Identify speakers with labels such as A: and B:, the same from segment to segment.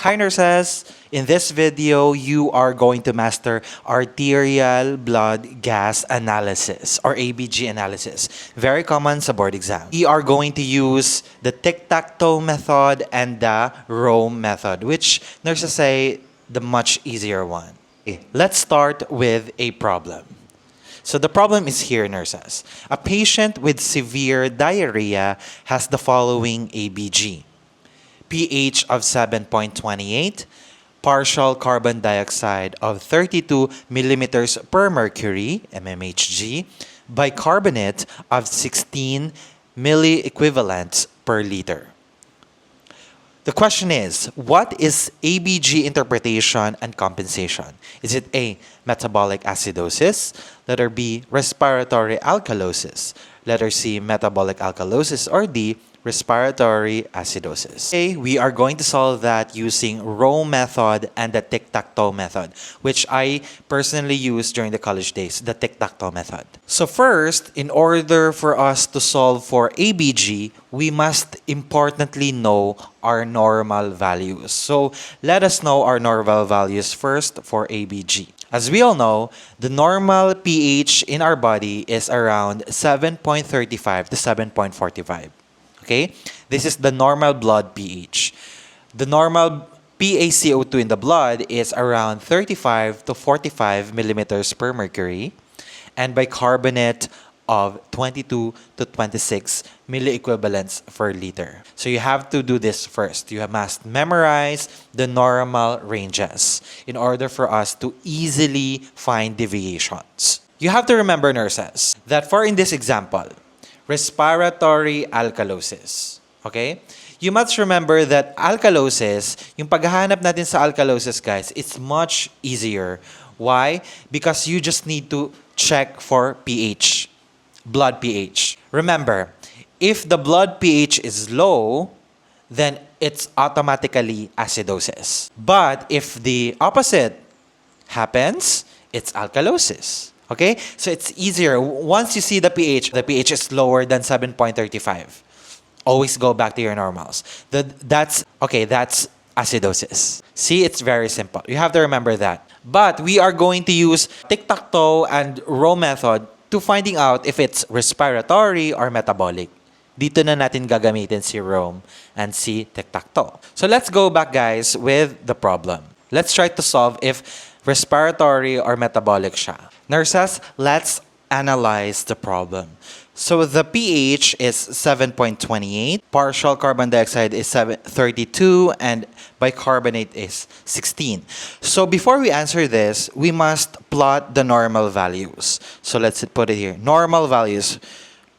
A: Hi nurses! In this video, you are going to master arterial blood gas analysis or ABG analysis. Very common sa board exam. We are going to use the tic-tac-toe method and the Rome method, which nurses say the much easier one. Okay, let's start with a problem. So the problem is here, nurses. A patient with severe diarrhea has the following ABG. pH of 7.28, partial carbon dioxide of 32 millimeters per mercury, mmHg, bicarbonate of 16 milliequivalents per liter. The question is, what is ABG interpretation and compensation? Is it A, metabolic acidosis, letter B, respiratory alkalosis, letter C, metabolic alkalosis, or D, respiratory acidosis? Okay, we are going to solve that using Rome method and the tic-tac-toe method, which I personally used during the college days, the tic-tac-toe method. So first, in order for us to solve for ABG, we must importantly know our normal values. So let us know our normal values first for ABG. As we all know, the normal pH in our body is around 7.35 to 7.45. Okay? This is the normal blood pH. The normal PaCO2 in the blood is around 35 to 45 millimeters per mercury and bicarbonate of 22 to 26 milliequivalents per liter. So you have to do this first. You must memorize the normal ranges in order for us to easily find deviations. You have to remember, nurses, that for in this example, respiratory alkalosis. Okay? You must remember that alkalosis, yung paghahanap natin sa alkalosis, guys, it's much easier. Why? Because you just need to check for pH, blood pH. Remember, if the blood pH is low, then it's automatically acidosis. But if the opposite happens, it's alkalosis. Okay? So it's easier. Once you see the pH is lower than 7.35. Always go back to your normals. That's acidosis. See, it's very simple. You have to remember that. But we are going to use tic-tac-toe and Rome method to finding out if it's respiratory or metabolic. Dito na natin gagamitin si Rome and si tic-tac-toe. So let's go back, guys, with the problem. Let's try to solve if respiratory or metabolic siya. Nurses, let's analyze the problem. So the pH is 7.28, partial carbon dioxide is 32, and bicarbonate is 16. So before we answer this, we must plot the normal values. So let's put it here. Normal values.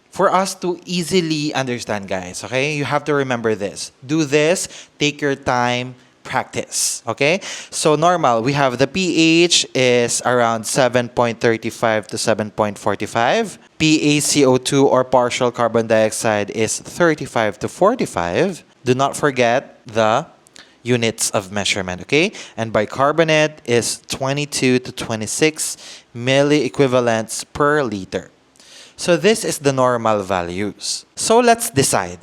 A: For us to easily understand, guys, okay? You have to remember this. Do this, take your time, practice, okay? So normal, we have the pH is around 7.35 to 7.45. PaCO2 or partial carbon dioxide is 35 to 45. Do not forget the units of measurement, okay? And bicarbonate is 22 to 26 milliequivalents per liter. So this is the normal values. So let's decide.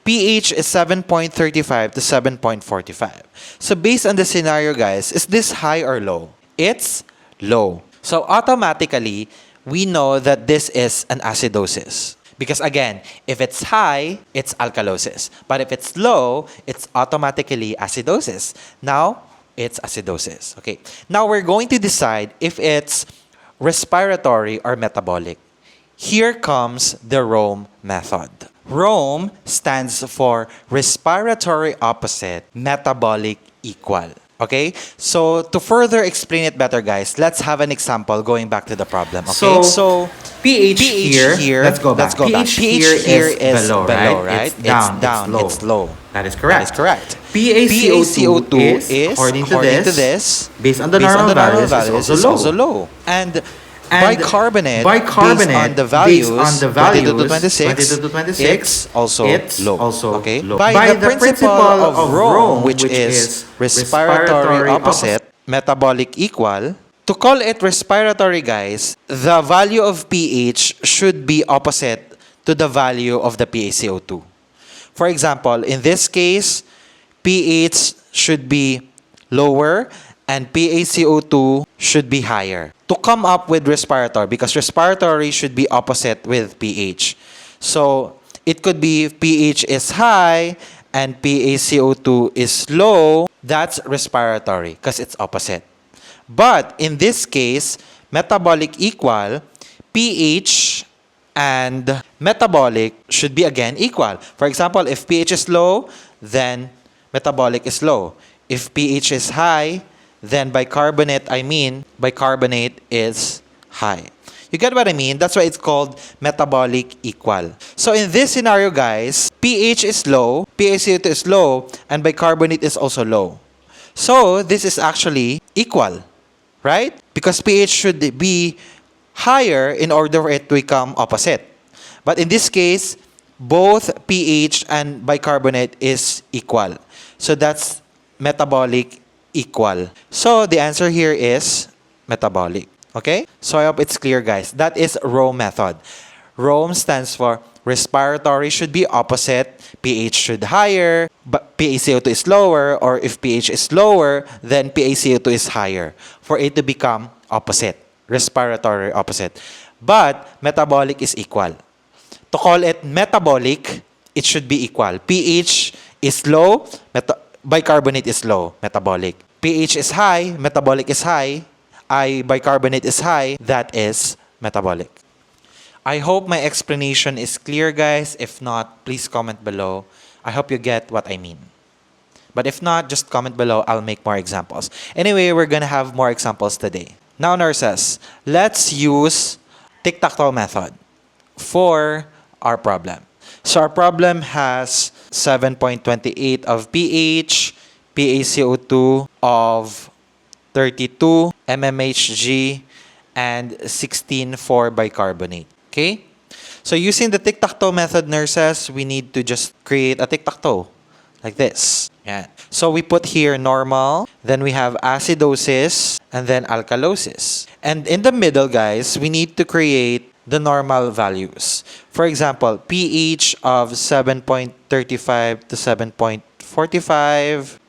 A: pH is 7.35 to 7.45. So based on the scenario, guys, is this high or low? It's low. So automatically, we know that this is an acidosis. Because again, if it's high, it's alkalosis. But if it's low, it's automatically acidosis. Now, it's acidosis. Okay. Now, we're going to decide if it's respiratory or metabolic. Here comes the Rome method. Rome stands for respiratory opposite, metabolic equal. Okay? So, to further explain it better, guys, let's have an example going back to the problem. Okay?
B: So pH here, let's go back. pH here is below, right? It's down,
A: it's low.
B: That is correct.
A: That is correct.
B: PaCO2 is, according to this, based on the normal values, is also low.
A: And bicarbonate, based on the values, 22 to 26, it's also low. Okay?
B: Low.
A: By the principle of Rome, which is respiratory opposite, metabolic equal, to call it respiratory, guys, the value of pH should be opposite to the value of the PaCO2. For example, in this case, pH should be lower and PaCO2 should be higher to come up with respiratory, because respiratory should be opposite with pH. So it could be pH is high and PaCO2 is low. That's respiratory because it's opposite. But in this case, metabolic equal, pH and metabolic should be again equal. For example, if pH is low, then metabolic is low. If pH is high, then bicarbonate is high. You get what I mean? That's why it's called metabolic equal. So in this scenario, guys, pH is low, PaCO2 is low, and bicarbonate is also low. So this is actually equal, right? Because pH should be higher in order for it to become opposite. But in this case, both pH and bicarbonate is equal. So that's metabolic equal. So the answer here is metabolic. Okay? So I hope it's clear, guys. That is Rome method. Rome stands for respiratory should be opposite, pH should higher, but PaCO2 is lower, or if pH is lower, then PaCO2 is higher for it to become opposite, respiratory opposite. But metabolic is equal. To call it metabolic, it should be equal. pH is low, bicarbonate is low, metabolic. pH is high, metabolic is high, bicarbonate is high, that is metabolic. I hope my explanation is clear, guys. If not, please comment below. I hope you get what I mean. But if not, just comment below. I'll make more examples. Anyway, we're going to have more examples today. Now, nurses, let's use tic-tac-toe method for our problem. So our problem has 7.28 of pH, PaCO2 of 32, mmHg, and 16 for bicarbonate. Okay? So using the tic-tac-toe method, nurses, we need to just create a tic-tac-toe like this. Yeah. So we put here normal, then we have acidosis, and then alkalosis. And in the middle, guys, we need to create the normal values. For example, pH of 7.35 to 7.45.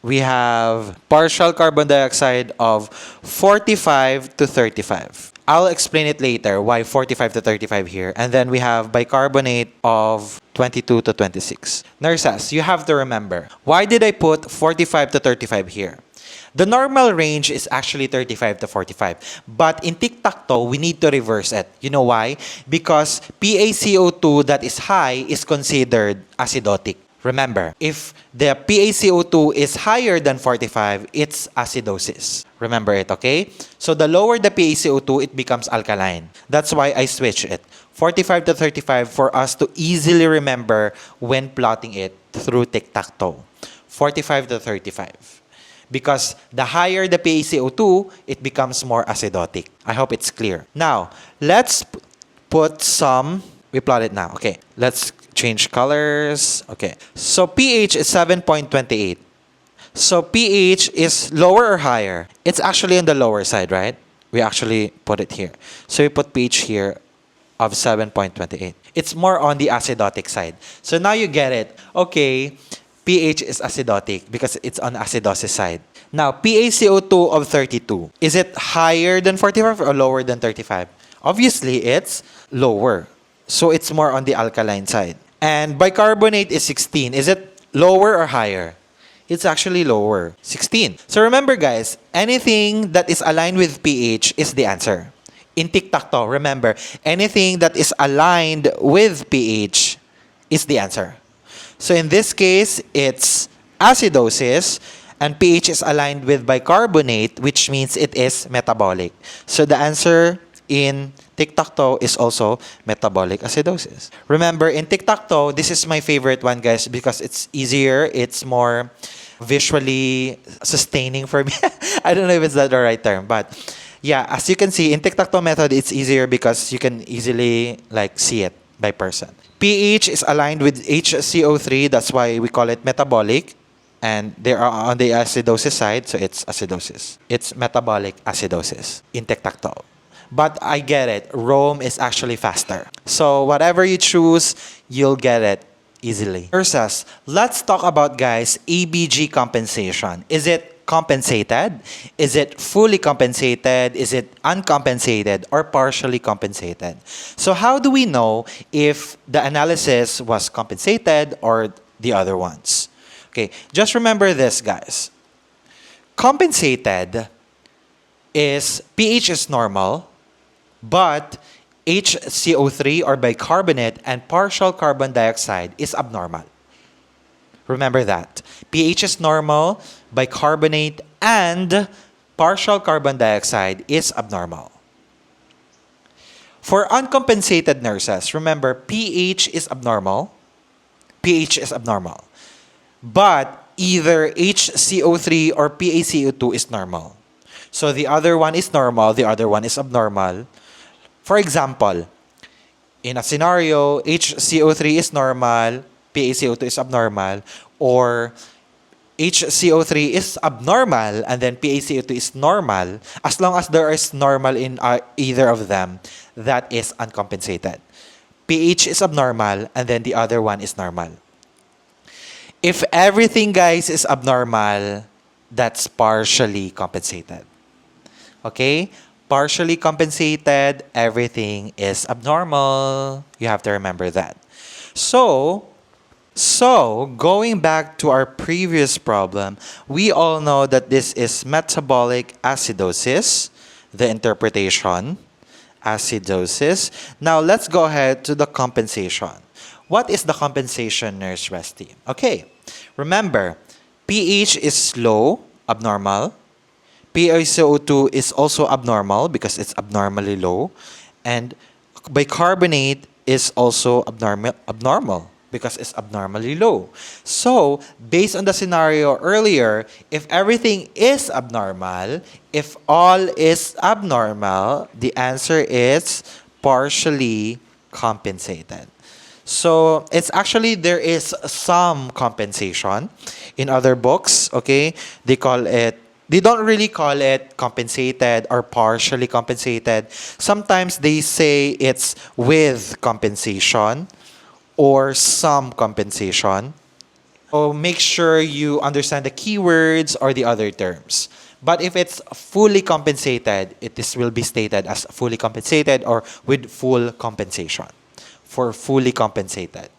A: We have partial carbon dioxide of 45 to 35. I'll explain it later why 45 to 35 here. And then we have bicarbonate of 22 to 26. Nurses, you have to remember, why did I put 45 to 35 here? The normal range is actually 35 to 45. But in tic-tac-toe, we need to reverse it. You know why? Because PaCO2 that is high is considered acidotic. Remember, if the PaCO2 is higher than 45, it's acidosis. Remember it, okay? So the lower the PaCO2, it becomes alkaline. That's why I switch it. 45 to 35 for us to easily remember when plotting it through tic-tac-toe. 45 to 35. Because the higher the PaCO2, it becomes more acidotic. I hope it's clear. Now, let's put some... We plot it now. Okay, let's change colors. Okay, so pH is 7.28. So pH is lower or higher? It's actually on the lower side, right? We actually put it here. So we put pH here of 7.28. It's more on the acidotic side. So now you get it. Okay, pH is acidotic because it's on acidosis side. Now, PaCO2 of 32. Is it higher than 45 or lower than 35? Obviously, it's lower. So it's more on the alkaline side. And bicarbonate is 16. Is it lower or higher? It's actually lower. 16. So remember, guys, anything that is aligned with pH is the answer. In tic-tac-toe, remember, anything that is aligned with pH is the answer. So in this case, it's acidosis, and pH is aligned with bicarbonate, which means it is metabolic. So the answer in tic-tac-toe is also metabolic acidosis. Remember, in tic-tac-toe, this is my favorite one, guys, because it's easier, it's more visually sustaining for me. I don't know if it's that the right term, but yeah, as you can see, in tic-tac-toe method, it's easier because you can easily see it by person. pH is aligned with HCO3, that's why we call it metabolic. And they are on the acidosis side, so it's acidosis. It's metabolic acidosis in tic-tac-toe. But I get it. Rome is actually faster. So whatever you choose, you'll get it easily. Nurses, let's talk about, guys, ABG compensation. Is it compensated? Is it fully compensated? Is it uncompensated or partially compensated? So how do we know if the analysis was compensated or the other ones? Okay, just remember this, guys. Compensated is pH is normal, but HCO3 or bicarbonate and partial carbon dioxide is abnormal. Remember that. pH is normal, bicarbonate and partial carbon dioxide is abnormal. For uncompensated nurses, remember pH is abnormal. pH is abnormal. But either HCO3 or PaCO2 is normal. So the other one is normal, the other one is abnormal. For example, in a scenario, HCO3 is normal, PaCO2 is abnormal, or HCO3 is abnormal and then PaCO2 is normal, as long as there is normal in either of them, that is uncompensated. pH is abnormal and then the other one is normal. If everything, guys, is abnormal, that's partially compensated. Okay? Partially compensated, everything is abnormal. You have to remember that. So going back to our previous problem, we all know that this is metabolic acidosis, the interpretation, acidosis. Now, let's go ahead to the compensation. What is the compensation, Nurse Resty? Okay, remember, pH is low, abnormal. PaCO2 is also abnormal because it's abnormally low. And bicarbonate is also abnormal because it's abnormally low. So, based on the scenario earlier, if everything is abnormal, if all is abnormal, the answer is partially compensated. So, it's actually, there is some compensation in other books, okay? They don't really call it compensated or partially compensated. Sometimes they say it's with compensation or some compensation. So make sure you understand the keywords or the other terms. But if it's fully compensated, will be stated as fully compensated or with full compensation. For fully compensated.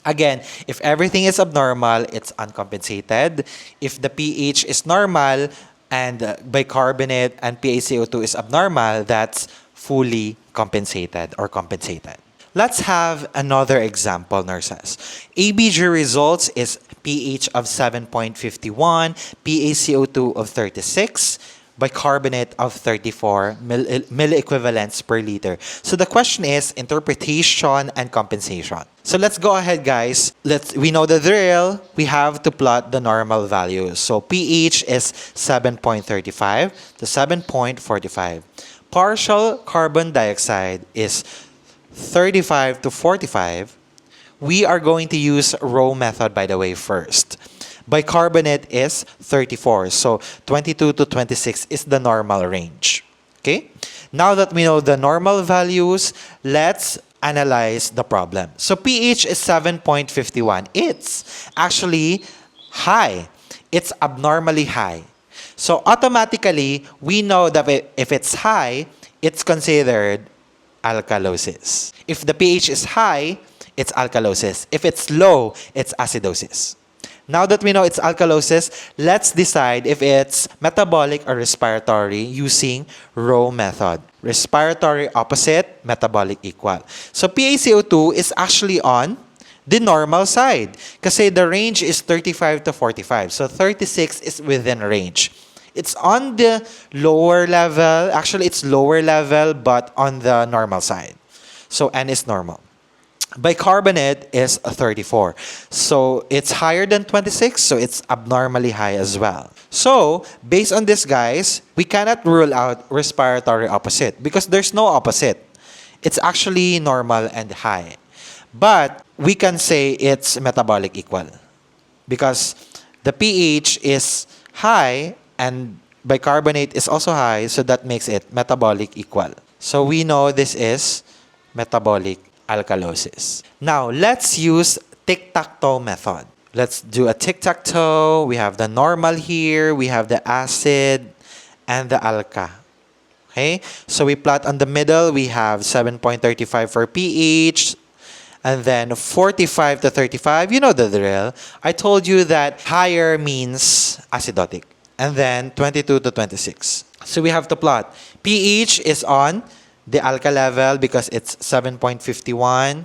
A: Again, if everything is abnormal, it's uncompensated. If the pH is normal and bicarbonate and PaCO2 is abnormal, that's fully compensated or compensated. Let's have another example, nurses. ABG results is pH of 7.51, PaCO2 of 36, bicarbonate of 34 milliequivalents per liter. So the question is interpretation and compensation. So let's go ahead, guys. We know the drill. We have to plot the normal values. So pH is 7.35 to 7.45. Partial carbon dioxide is 35 to 45. We are going to use row method, by the way, first. Bicarbonate is 34. So 22 to 26 is the normal range. Okay? Now that we know the normal values, let's analyze the problem. So pH is 7.51. It's actually high. It's abnormally high. So automatically, we know that if it's high, it's considered alkalosis. If the pH is high, it's alkalosis. If it's low, it's acidosis. Now that we know it's alkalosis, let's decide if it's metabolic or respiratory using row method. Respiratory opposite, metabolic equal. So PaCO2 is actually on the normal side kasi the range is 35 to 45. So 36 is within range. It's on the lower level. Actually, it's lower level but on the normal side. So N is normal. Bicarbonate is 34. So it's higher than 26, so it's abnormally high as well. So, based on this, guys, we cannot rule out respiratory opposite because there's no opposite. It's actually normal and high. But we can say it's metabolic equal because the pH is high and bicarbonate is also high, so that makes it metabolic equal. So we know this is metabolic alkalosis. Now, let's use tic-tac-toe method. Let's do a tic-tac-toe. We have the normal here. We have the acid and the alka. Okay, so we plot on the middle. We have 7.35 for pH, and then 45 to 35. You know the drill. I told you that higher means acidotic, and then 22 to 26. So we have to plot. pH is on the alka level because it's 7.51.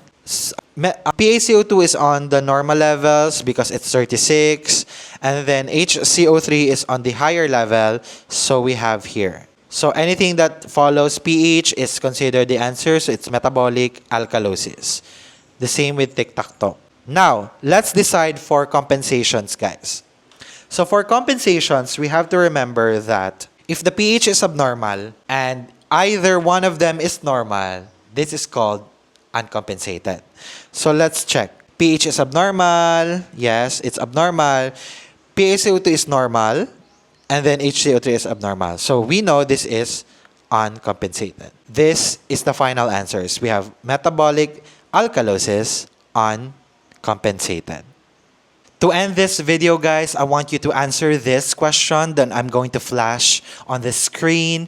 A: PaCO2 is on the normal levels because it's 36. And then HCO3 is on the higher level, so we have here. So anything that follows pH is considered the answer, so it's metabolic alkalosis. The same with tic-tac-toe. Now, let's decide for compensations, guys. So for compensations, we have to remember that if the pH is abnormal and either one of them is normal, this is called uncompensated. So let's check. pH is abnormal. Yes, it's abnormal. PaCO2 is normal. And then HCO3 is abnormal. So we know this is uncompensated. This is the final answers. We have metabolic alkalosis, uncompensated. To end this video, guys, I want you to answer this question that I'm going to flash on the screen.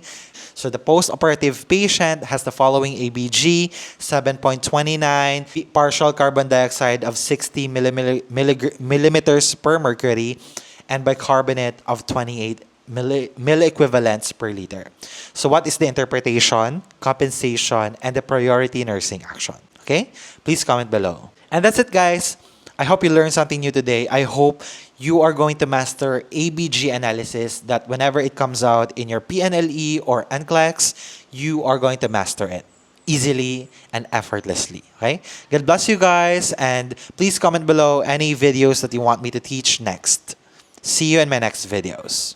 A: So the post-operative patient has the following ABG, 7.29, partial carbon dioxide of 60 millimeters per mercury, and bicarbonate of 28 milliequivalents per liter. So what is the interpretation, compensation, and the priority nursing action? Okay? Please comment below. And that's it, guys. I hope you learned something new today. I hope you are going to master ABG analysis, that whenever it comes out in your PNLE or NCLEX, you are going to master it easily and effortlessly. Okay? God bless you guys, and please comment below any videos that you want me to teach next. See you in my next videos.